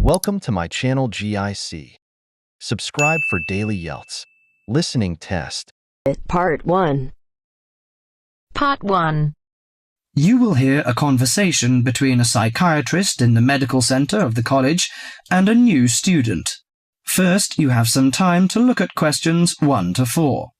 Welcome to my channel GIC. Subscribe for daily IELTS Listening Test. Part 1. Part 1. You will hear a conversation between a psychiatrist in the medical center of the college and a new student. First, you have some time to look at questions 1 to 4.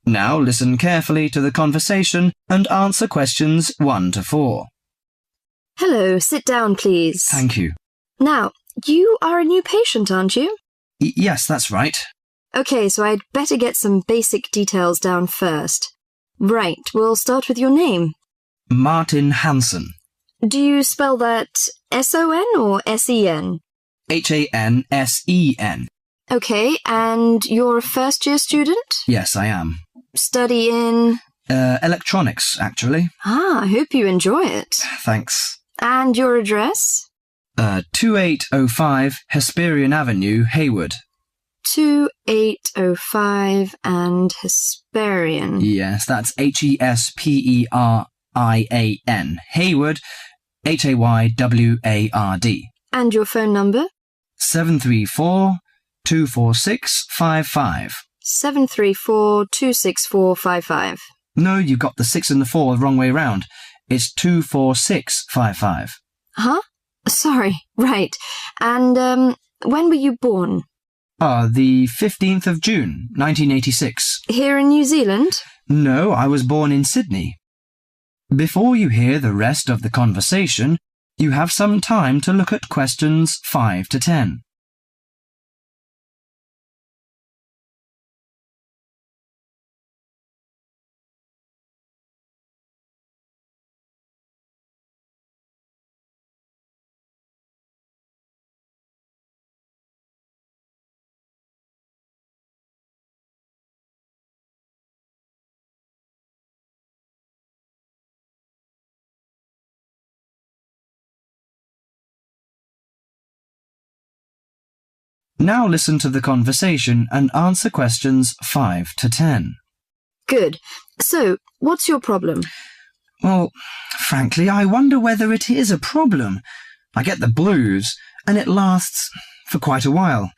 Now listen carefully to the conversation and answer questions 1 to 4. Hello, sit down, please. Thank you. Now, you are a new patient, aren't you? Yes, that's right. Okay, so I'd better get some basic details down first. Right, we'll start with your name. Martin Hansen. Do you spell that S-O-N or S-E-N? Hansen. Okay, and you're a first-year student? Yes, I am. Study in? Electronics, actually. I hope you enjoy it. Thanks. And your address? 2805 Hesperian Avenue, Hayward. 2805 and Hesperian. Yes, that's Hesperian. Hayward, Hayward. And your phone number? 734-246-55. 734-26455. No, you got the 6 and the 4 the wrong way round. It's 24655. Huh? Sorry, right. And, when were you born? The 15th of June, 1986. Here in New Zealand? No, I was born in Sydney. Before you hear the rest of the conversation, you have some time to look at questions 5 to 10. Now listen to the conversation and answer questions 5 to 10. Good. So, what's your problem? Well, frankly, I wonder whether it is a problem. I get the blues, and it lasts for quite a while.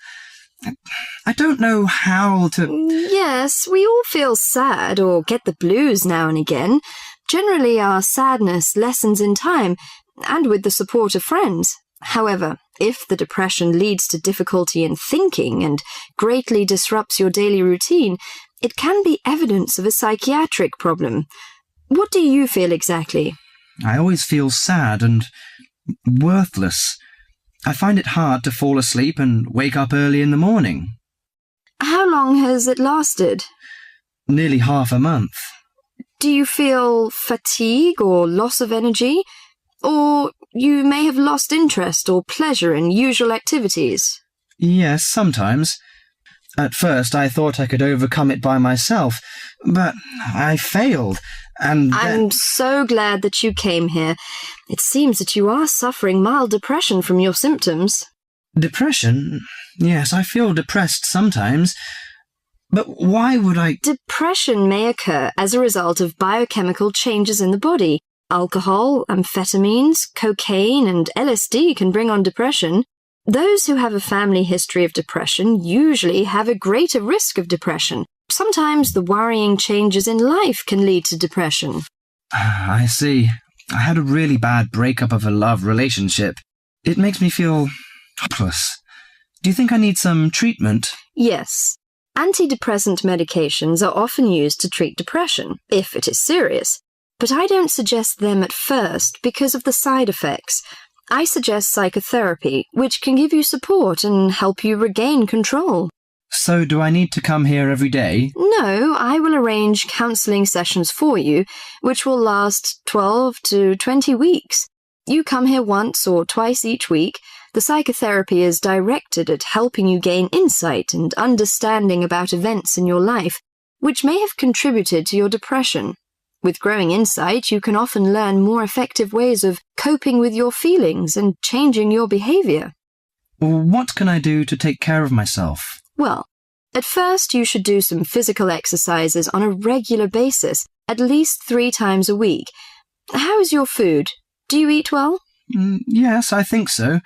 I don't know how to... Yes, we all feel sad or get the blues now and again. Generally, our sadness lessens in time, and with the support of friends. However, if the depression leads to difficulty in thinking and greatly disrupts your daily routine, it can be evidence of a psychiatric problem. What do you feel exactly? I always feel sad and worthless. I find it hard to fall asleep and wake up early in the morning. How long has it lasted? Nearly half a month. Do you feel fatigue or loss of energy? Or you may have lost interest or pleasure in usual activities? Yes, sometimes. At first I thought I could overcome it by myself, but I failed, and I'm so glad that you came here. It seems that you are suffering mild depression from your symptoms. Depression? Yes, I feel depressed sometimes. But why would I... Depression may occur as a result of biochemical changes in the body. Alcohol, amphetamines, cocaine, and LSD can bring on depression. Those who have a family history of depression usually have a greater risk of depression. Sometimes the worrying changes in life can lead to depression. I see. I had a really bad breakup of a love relationship. It makes me feel hopeless. Do you think I need some treatment? Yes. Antidepressant medications are often used to treat depression, if it is serious. But I don't suggest them at first because of the side effects. I suggest psychotherapy, which can give you support and help you regain control. So do I need to come here every day? No, I will arrange counselling sessions for you, which will last 12 to 20 weeks. You come here once or twice each week. The psychotherapy is directed at helping you gain insight and understanding about events in your life, which may have contributed to your depression. With growing insight, you can often learn more effective ways of coping with your feelings and changing your behavior. What can I do to take care of myself? Well, at first you should do some physical exercises on a regular basis, at least 3 times a week. How is your food? Do you eat well? Yes, I think so.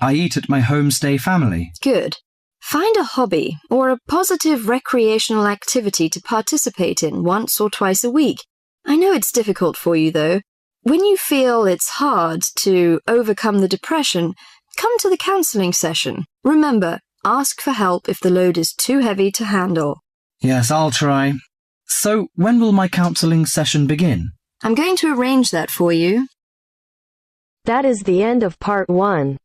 I eat at my homestay family. Good. Find a hobby or a positive recreational activity to participate in once or twice a week. I know it's difficult for you, though. When you feel it's hard to overcome the depression, come to the counselling session. Remember, ask for help if the load is too heavy to handle. Yes, I'll try. So, when will my counselling session begin? I'm going to arrange that for you. That is the end of part 1.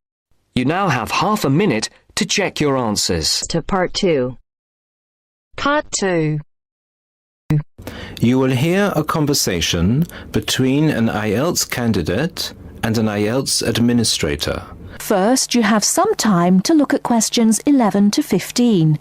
You now have half a minute to check your answers. To part 2. Part 2. You will hear a conversation between an IELTS candidate and an IELTS administrator. First, you have some time to look at questions 11 to 15.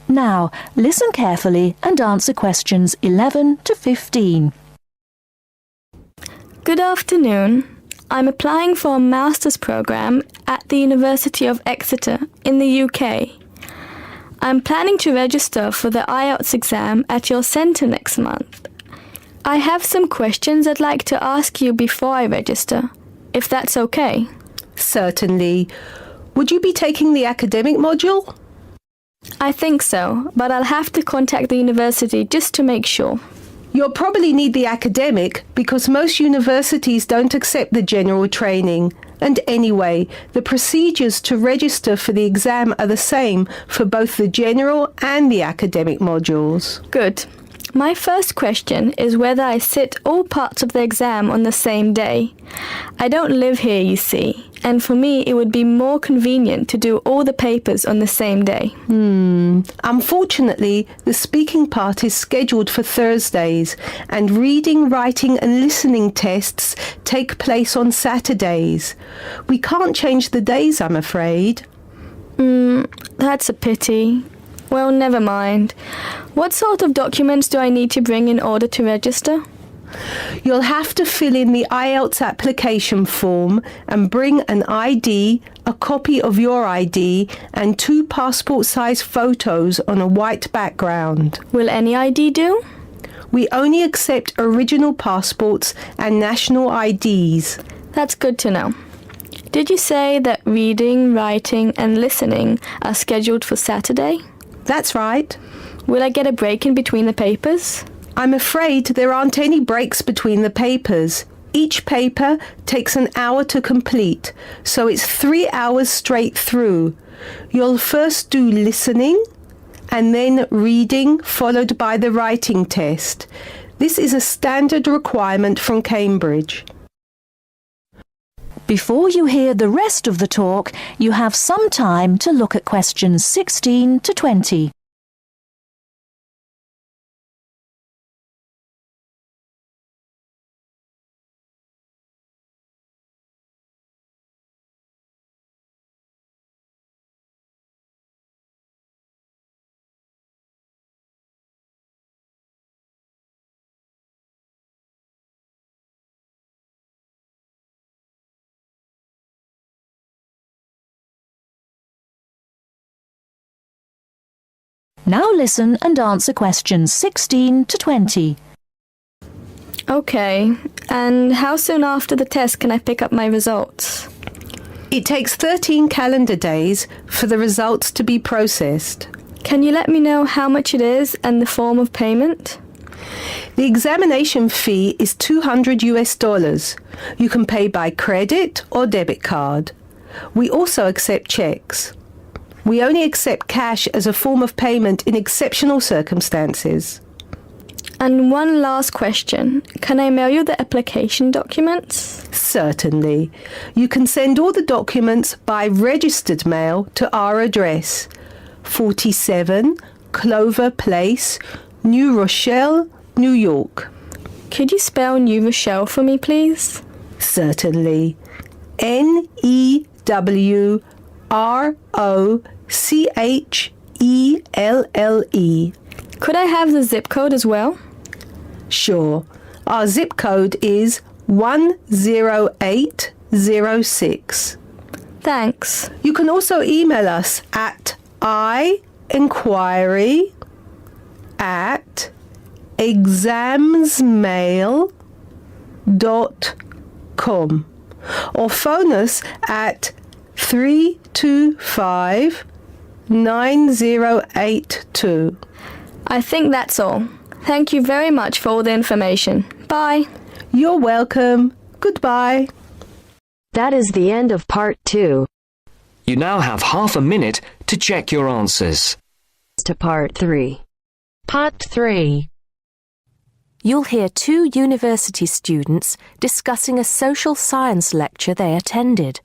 Now, listen carefully and answer questions 11 to 15. Good afternoon. I'm applying for a master's program at the University of Exeter in the UK. I'm planning to register for the IELTS exam at your centre next month. I have some questions I'd like to ask you before I register, if that's okay. Certainly. Would you be taking the academic module? I think so, but I'll have to contact the university just to make sure. You'll probably need the academic because most universities don't accept the general training. And anyway, the procedures to register for the exam are the same for both the general and the academic modules. Good. My first question is whether I sit all parts of the exam on the same day. I don't live here, you see, and for me it would be more convenient to do all the papers on the same day. Unfortunately, the speaking part is scheduled for Thursdays, and reading, writing and listening tests take place on Saturdays. We can't change the days, I'm afraid. That's a pity. Well, never mind. What sort of documents do I need to bring in order to register? You'll have to fill in the IELTS application form and bring an ID, a copy of your ID, and 2 passport-size photos on a white background. Will any ID do? We only accept original passports and national IDs. That's good to know. Did you say that reading, writing and listening are scheduled for Saturday? That's right. Will I get a break in between the papers? I'm afraid there aren't any breaks between the papers. Each paper takes an hour to complete, so it's 3 hours straight through. You'll first do listening and then reading, followed by the writing test. This is a standard requirement from Cambridge. Before you hear the rest of the talk, you have some time to look at questions 16 to 20. Now listen and answer questions 16 to 20. Okay, and how soon after the test can I pick up my results? It takes 13 calendar days for the results to be processed. Can you let me know how much it is and the form of payment? The examination fee is $200 US. You can pay by credit or debit card. We also accept checks. We only accept cash as a form of payment in exceptional circumstances. And one last question. Can I mail you the application documents? Certainly. You can send all the documents by registered mail to our address, 47 Clover Place, New Rochelle, New York. Could you spell New Rochelle for me, please? Certainly. Newrochle. Could I have the zip code as well? Sure. Our zip code is 10806. Thanks. You can also email us at inquiry@examsmail.com or phone us at 325-9082. I think that's all. Thank you very much for all the information. Bye. You're welcome. Goodbye. That is the end of part 2. You now have half a minute to check your answers. To part 3. Part 3. You'll hear 2 university students discussing a social science lecture they attended.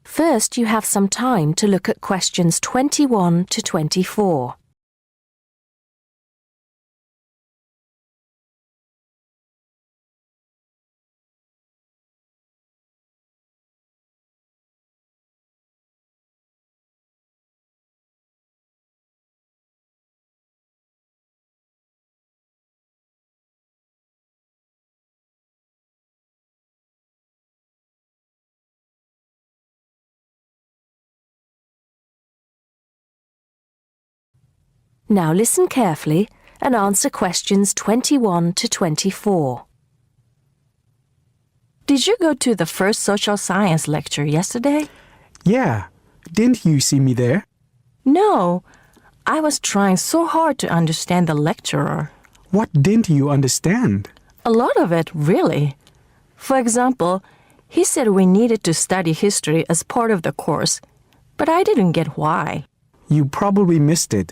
First, you have some time to look at questions 21 to 24. Now listen carefully and answer questions 21 to 24. Did you go to the first social science lecture yesterday? Yeah. Didn't you see me there? No. I was trying so hard to understand the lecturer. What didn't you understand? A lot of it, really. For example, he said we needed to study history as part of the course, but I didn't get why. You probably missed it.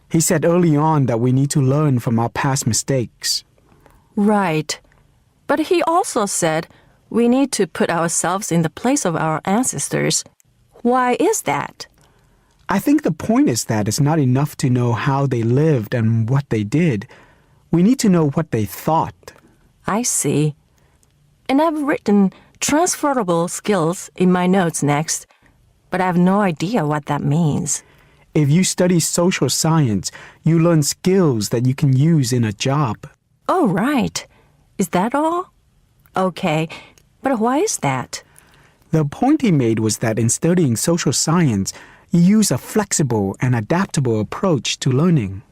He said early on that we need to learn from our past mistakes. Right. But he also said we need to put ourselves in the place of our ancestors. Why is that? I think the point is that it's not enough to know how they lived and what they did. We need to know what they thought. I see. And I've written transferable skills in my notes next, but I have no idea what that means. If you study social science, you learn skills that you can use in a job. Oh, right. Is that all? Okay, but why is that? The point he made was that in studying social science, you use a flexible and adaptable approach to learning.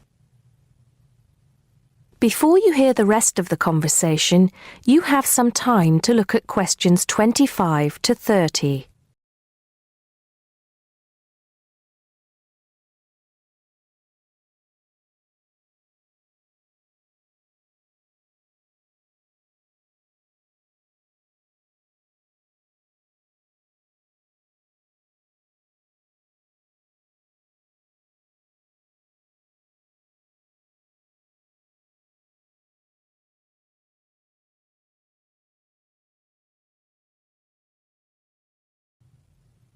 Before you hear the rest of the conversation, you have some time to look at questions 25 to 30.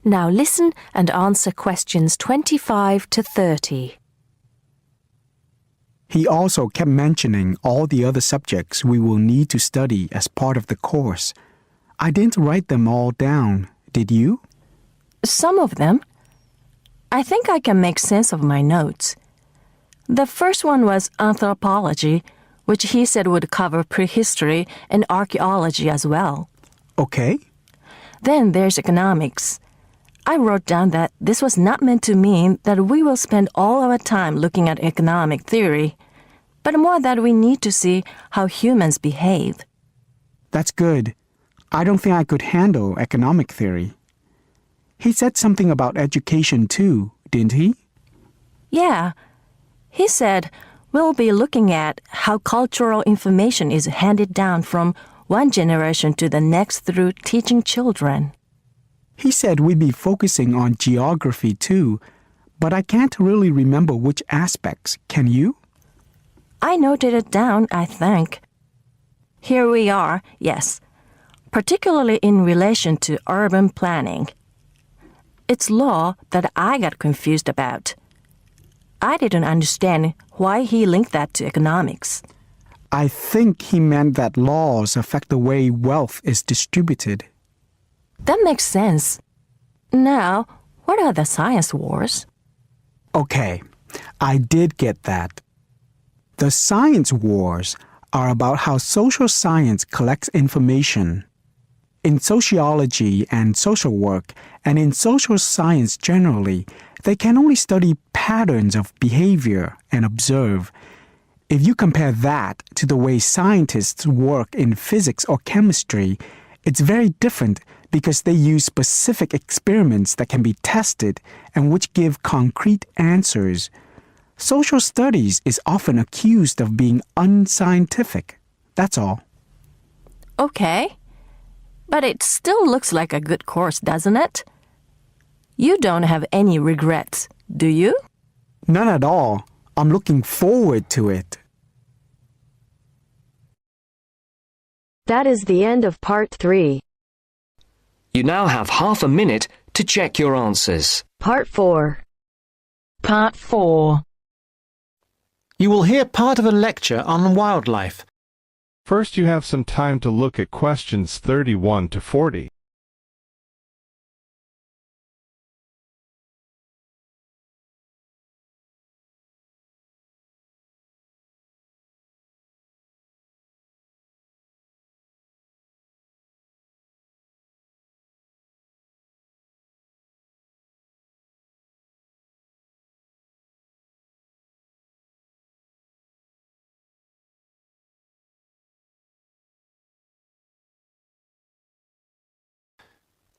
Now listen and answer questions 25 to 30. He also kept mentioning all the other subjects we will need to study as part of the course. I didn't write them all down, did you? Some of them. I think I can make sense of my notes. The first one was anthropology, which he said would cover prehistory and archaeology as well. Okay. Then there's economics. I wrote down that this was not meant to mean that we will spend all our time looking at economic theory, but more that we need to see how humans behave. That's good. I don't think I could handle economic theory. He said something about education too, didn't he? Yeah. He said we'll be looking at how cultural information is handed down from one generation to the next through teaching children. He said we'd be focusing on geography too, but I can't really remember which aspects. Can you? I noted it down, I think. Here we are, yes, particularly in relation to urban planning. It's law that I got confused about. I didn't understand why he linked that to economics. I think he meant that laws affect the way wealth is distributed. That makes sense. Now, what are the science wars? Okay, I did get that. The science wars are about how social science collects information. In sociology and social work, and in social science generally, they can only study patterns of behavior and observe. If you compare that to the way scientists work in physics or chemistry, it's very different because they use specific experiments that can be tested and which give concrete answers. Social studies is often accused of being unscientific. That's all. Okay, but it still looks like a good course, doesn't it? You don't have any regrets, do you? None at all. I'm looking forward to it. That is the end of part 3. You now have half a minute to check your answers. Part 4. Part 4. You will hear part of a lecture on wildlife. First, you have some time to look at questions 31 to 40.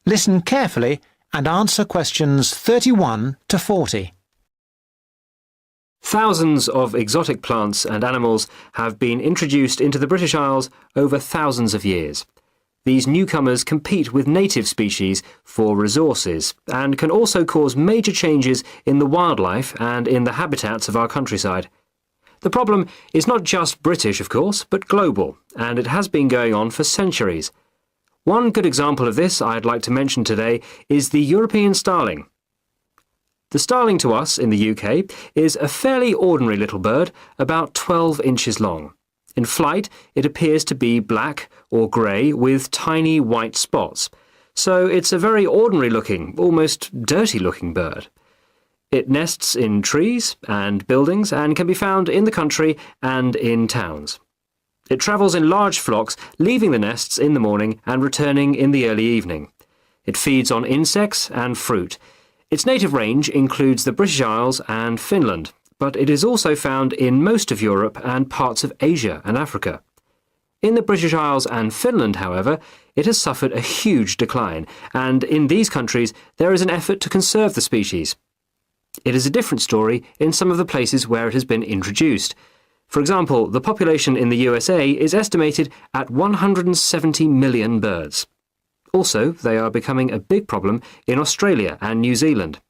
Listen carefully and answer questions 31 to 40. Thousands of exotic plants and animals have been introduced into the British Isles over thousands of years. These newcomers compete with native species for resources and can also cause major changes in the wildlife and in the habitats of our countryside. The problem is not just British, of course, but global, and it has been going on for centuries. One good example of this I'd like to mention today is the European starling. The starling to us in the UK is a fairly ordinary little bird, about 12 inches long. In flight, it appears to be black or grey with tiny white spots. So it's a very ordinary looking, almost dirty looking bird. It nests in trees and buildings and can be found in the country and in towns. It travels in large flocks, leaving the nests in the morning and returning in the early evening. It feeds on insects and fruit. Its native range includes the British Isles and Finland, but it is also found in most of Europe and parts of Asia and Africa. In the British Isles and Finland, however, it has suffered a huge decline, and in these countries there is an effort to conserve the species. It is a different story in some of the places where it has been introduced. For example, the population in the USA is estimated at 170 million birds. Also, they are becoming a big problem in Australia and New Zealand.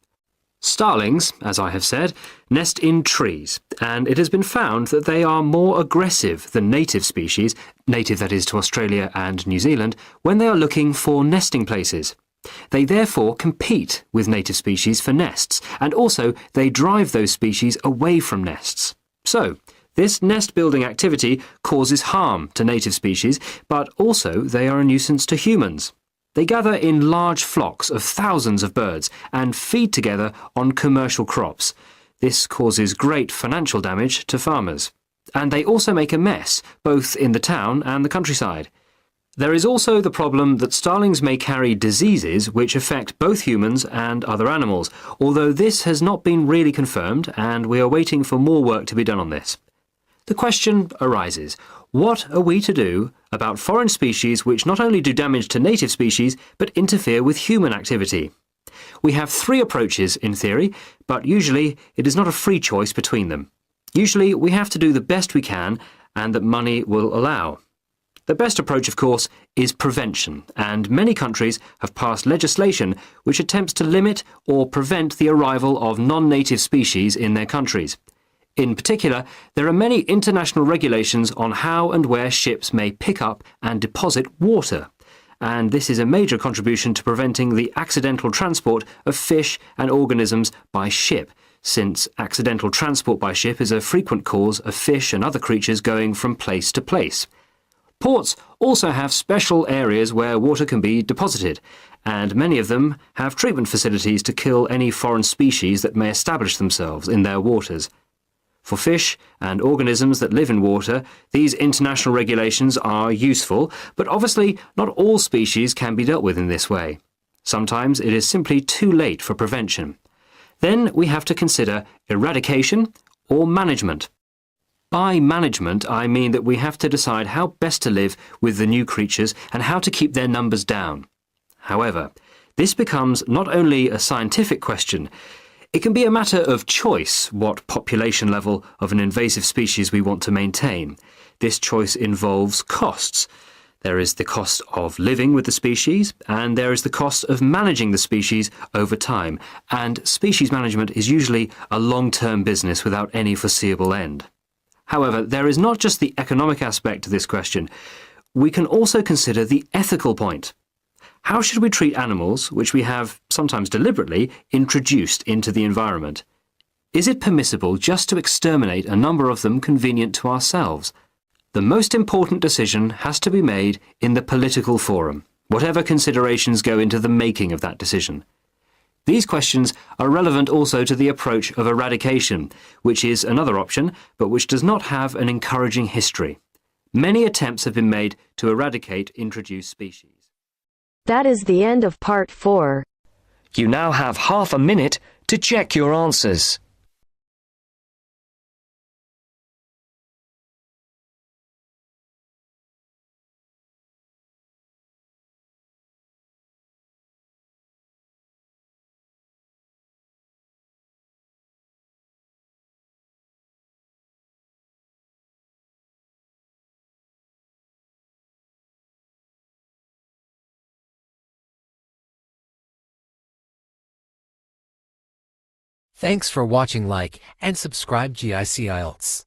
Starlings, as I have said, nest in trees, and it has been found that they are more aggressive than native species, native that is to Australia and New Zealand, when they are looking for nesting places. They therefore compete with native species for nests, and also they drive those species away from nests. So, this nest-building activity causes harm to native species, but also they are a nuisance to humans. They gather in large flocks of thousands of birds and feed together on commercial crops. This causes great financial damage to farmers. And they also make a mess, both in the town and the countryside. There is also the problem that starlings may carry diseases which affect both humans and other animals, although this has not been really confirmed and we are waiting for more work to be done on this. The question arises, what are we to do about foreign species which not only do damage to native species, but interfere with human activity? We have 3 approaches in theory, but usually it is not a free choice between them. Usually we have to do the best we can and that money will allow. The best approach, of course, is prevention, and many countries have passed legislation which attempts to limit or prevent the arrival of non-native species in their countries. In particular, there are many international regulations on how and where ships may pick up and deposit water, and this is a major contribution to preventing the accidental transport of fish and organisms by ship, since accidental transport by ship is a frequent cause of fish and other creatures going from place to place. Ports also have special areas where water can be deposited, and many of them have treatment facilities to kill any foreign species that may establish themselves in their waters. For fish and organisms that live in water, these international regulations are useful, but obviously not all species can be dealt with in this way. Sometimes it is simply too late for prevention. Then we have to consider eradication or management. By management, I mean that we have to decide how best to live with the new creatures and how to keep their numbers down. However, this becomes not only a scientific question, it can be a matter of choice what population level of an invasive species we want to maintain. This choice involves costs. There is the cost of living with the species, and there is the cost of managing the species over time, and species management is usually a long-term business without any foreseeable end. However, there is not just the economic aspect to this question. We can also consider the ethical point. How should we treat animals which we have, sometimes deliberately, introduced into the environment? Is it permissible just to exterminate a number of them convenient to ourselves? The most important decision has to be made in the political forum, whatever considerations go into the making of that decision. These questions are relevant also to the approach of eradication, which is another option, but which does not have an encouraging history. Many attempts have been made to eradicate introduced species. That is the end of part 4. You now have half a minute to check your answers. Thanks for watching. Like and subscribe GIC IELTS.